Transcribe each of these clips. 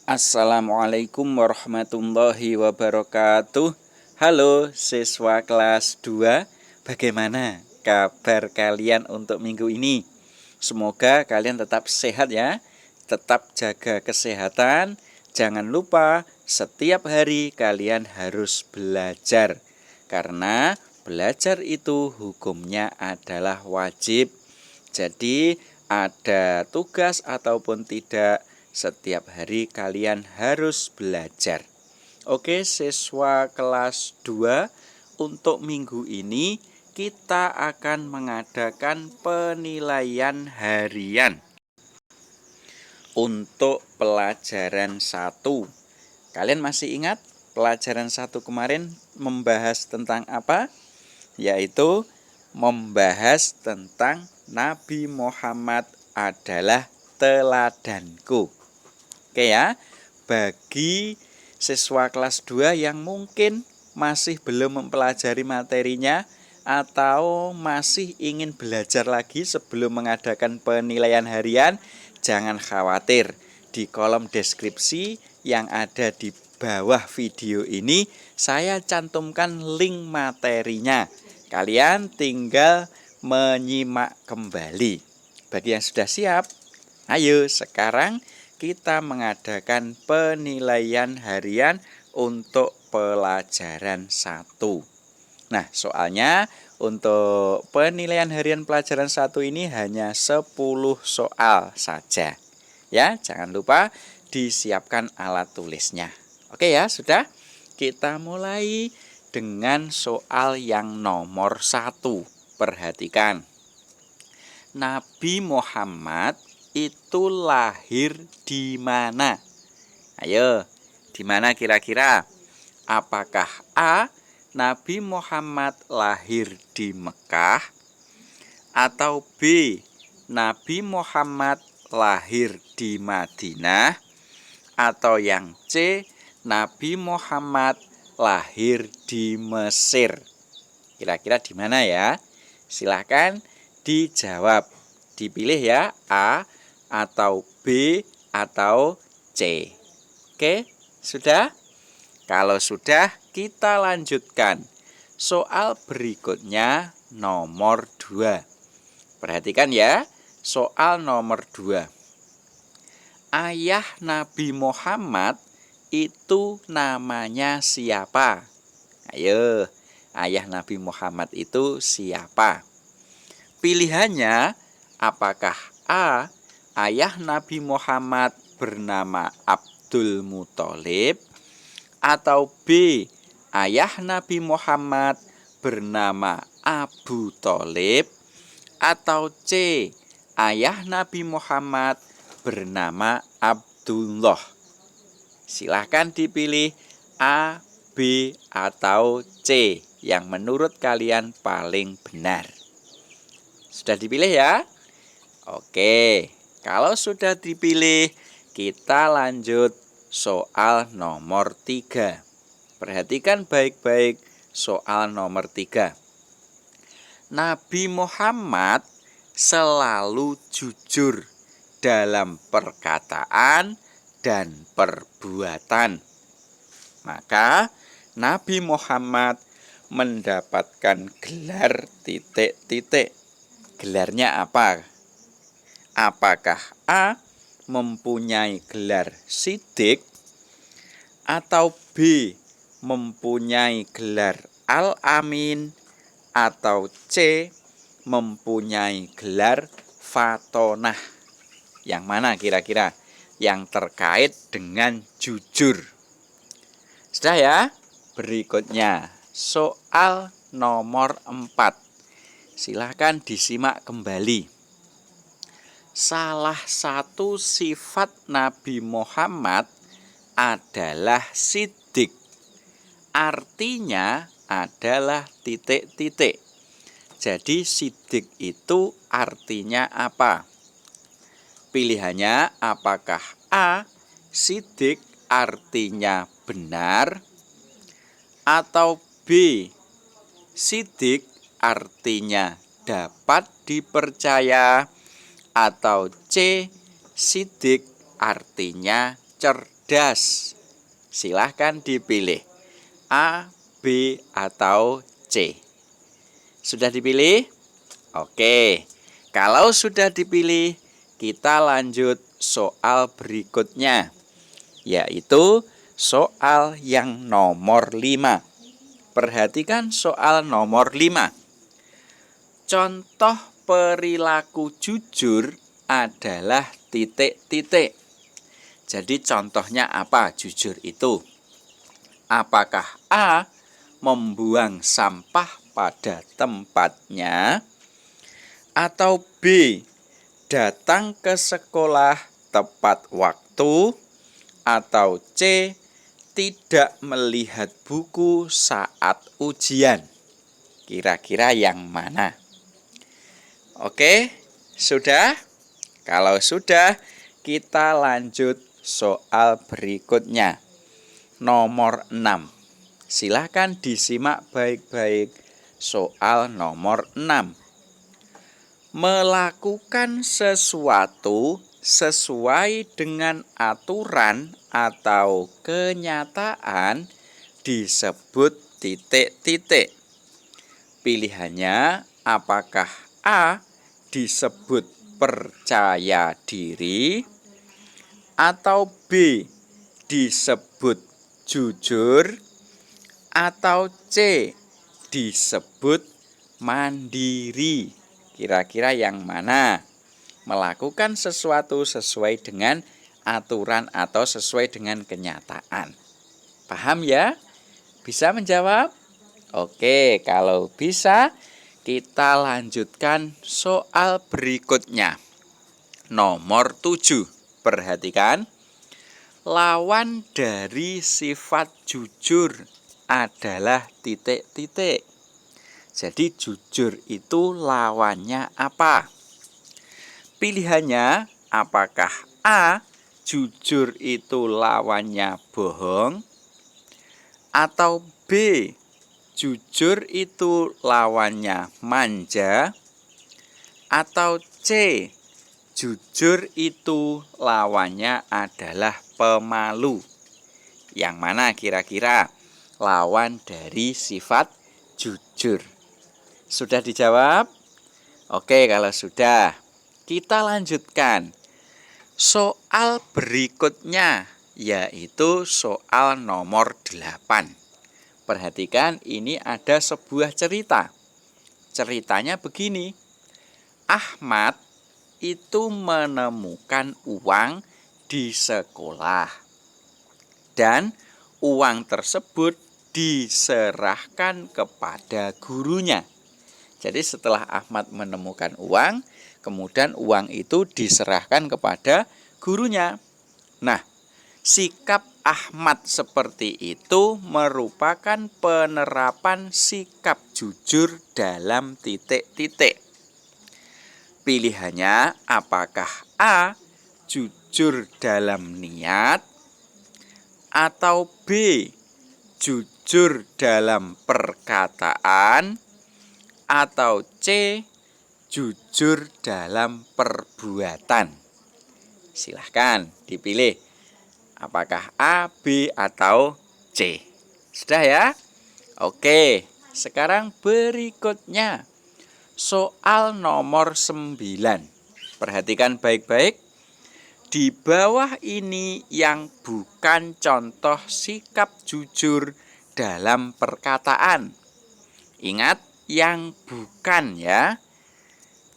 Assalamualaikum warahmatullahi wabarakatuh. Halo siswa kelas 2, bagaimana kabar kalian untuk minggu ini? Semoga kalian tetap sehat ya. Tetap jaga kesehatan. Jangan lupa setiap hari kalian harus belajar. Karena belajar itu hukumnya adalah wajib. Jadi ada tugas ataupun tidak, setiap hari kalian harus belajar. Oke, siswa kelas 2, untuk minggu ini kita akan mengadakan penilaian harian untuk pelajaran 1. Kalian masih ingat pelajaran 1 kemarin membahas tentang apa? Yaitu membahas tentang Nabi Muhammad adalah teladanku. Oke ya, bagi siswa kelas 2 yang mungkin masih belum mempelajari materinya atau masih ingin belajar lagi sebelum mengadakan penilaian harian, jangan khawatir. Di kolom deskripsi yang ada di bawah video ini saya cantumkan link materinya. Kalian tinggal menyimak kembali. Bagi yang sudah siap, ayo sekarang kita mengadakan penilaian harian untuk pelajaran 1. Nah, soalnya untuk penilaian harian pelajaran 1 ini hanya 10 soal saja. Ya, jangan lupa disiapkan alat tulisnya. Oke ya, sudah? Kita mulai dengan soal yang nomor 1. Perhatikan. Nabi Muhammad itu lahir di mana? Ayo, di mana kira-kira? Apakah A. Nabi Muhammad lahir di Mekah, atau B. Nabi Muhammad lahir di Madinah, atau yang C. Nabi Muhammad lahir di Mesir? Kira-kira di mana ya? Silahkan dijawab. Dipilih ya, A atau B atau C. Oke, sudah? Kalau sudah, kita lanjutkan. Soal berikutnya nomor 2. Perhatikan ya, soal nomor 2. Ayah Nabi Muhammad itu namanya siapa? Ayo, ayah Nabi Muhammad itu siapa? Pilihannya, apakah A. Ayah Nabi Muhammad bernama Abdul Muthalib, atau B. Ayah Nabi Muhammad bernama Abu Thalib, atau C. Ayah Nabi Muhammad bernama Abdullah? Silahkan dipilih A, B, atau C yang menurut kalian paling benar. Sudah dipilih ya? Oke, kalau sudah dipilih, kita lanjut soal nomor 3. Perhatikan baik-baik soal nomor 3. Nabi Muhammad selalu jujur dalam perkataan dan perbuatan. Maka Nabi Muhammad mendapatkan gelar titik-titik. Gelarnya apa? Apakah A. mempunyai gelar Siddiq, atau B. mempunyai gelar Al-Amin, atau C. mempunyai gelar Fatonah? Yang mana kira-kira yang terkait dengan jujur? Sudah ya? Berikutnya soal nomor 4. Silahkan disimak kembali. Salah satu sifat Nabi Muhammad adalah siddiq. Artinya adalah titik-titik. Jadi siddiq itu artinya apa? Pilihannya, apakah A. siddiq artinya benar, atau B. siddiq artinya dapat dipercaya, atau C. siddiq artinya cerdas? cerdas. Silahkan dipilih A, B, atau C. Sudah dipilih? Oke, kalau sudah dipilih, kita lanjut soal berikutnya, yaitu soal yang nomor 5. Perhatikan soal nomor 5. Contoh perilaku jujur adalah titik-titik. Jadi contohnya apa jujur itu? Apakah A, membuang sampah pada tempatnya, atau B, datang ke sekolah tepat waktu, atau C, tidak melihat buku saat ujian? Kira-kira yang mana? Oke, sudah? Kalau sudah, kita lanjut soal berikutnya. Nomor 6. Silahkan disimak baik-baik soal nomor 6. Melakukan sesuatu sesuai dengan aturan atau kenyataan disebut titik-titik. Pilihannya apakah A, disebut percaya diri, atau B, disebut jujur, atau C, disebut mandiri? Kira-kira yang mana? Melakukan sesuatu sesuai dengan aturan atau sesuai dengan kenyataan. Paham ya? Bisa menjawab? Oke, kalau bisa kita lanjutkan soal berikutnya. Nomor 7. Perhatikan. Lawan dari sifat jujur adalah titik-titik. Jadi jujur itu lawannya apa? Pilihannya apakah A, jujur itu lawannya bohong, atau B, jujur itu lawannya manja, atau C, jujur itu lawannya adalah pemalu? Yang mana kira-kira lawan dari sifat jujur? Sudah dijawab? Oke, kalau sudah, kita lanjutkan soal berikutnya, yaitu soal nomor 8. Perhatikan, ini ada sebuah cerita. Ceritanya begini. Ahmad itu menemukan uang di sekolah, dan uang tersebut diserahkan kepada gurunya. Jadi setelah Ahmad menemukan uang, kemudian uang itu diserahkan kepada gurunya. Nah, sikap Ahmad seperti itu merupakan penerapan sikap jujur dalam titik-titik. Pilihannya apakah A, jujur dalam niat, atau B, jujur dalam perkataan, atau C, jujur dalam perbuatan? Silahkan dipilih. Apakah A, B, atau C? Sudah ya? Oke, sekarang berikutnya soal nomor 9. Perhatikan baik-baik. Di bawah ini yang bukan contoh sikap jujur dalam perkataan. Ingat, yang bukan ya.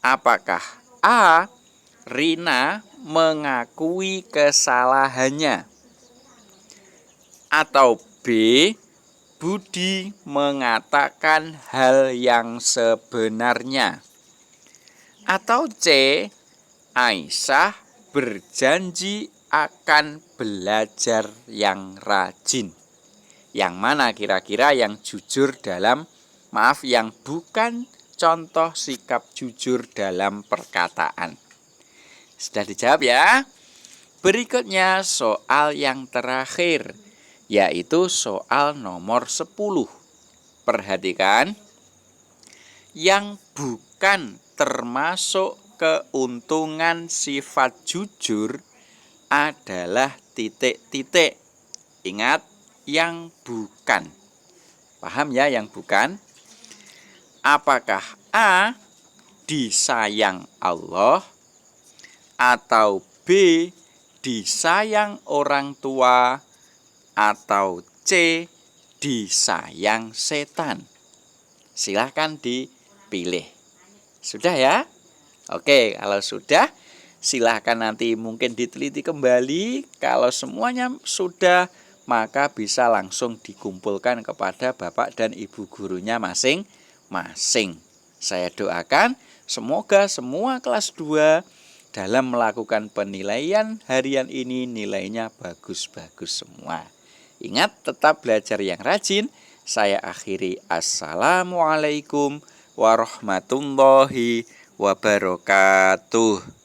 Apakah A, Rina mengakui kesalahannya, atau B, Budi mengatakan hal yang sebenarnya, atau C, Aisyah berjanji akan belajar yang rajin? Yang mana kira-kira yang jujur dalam, yang bukan contoh sikap jujur dalam perkataan? Sudah dijawab ya? Berikutnya soal yang terakhir, yaitu soal nomor 10. Perhatikan. Yang bukan termasuk keuntungan sifat jujur adalah titik-titik. Ingat, yang bukan. Paham ya yang bukan? Apakah A disayang Allah atau B disayang orang tua atau C disayang setan? Silahkan dipilih. Sudah ya? Oke, kalau sudah silahkan nanti mungkin diteliti kembali. Kalau semuanya sudah, maka bisa langsung dikumpulkan kepada Bapak dan Ibu gurunya masing-masing. Saya doakan semoga semua kelas 2 dalam melakukan penilaian harian ini nilainya bagus-bagus semua. Ingat, tetap belajar yang rajin. Saya akhiri. Assalamualaikum warahmatullahi wabarakatuh.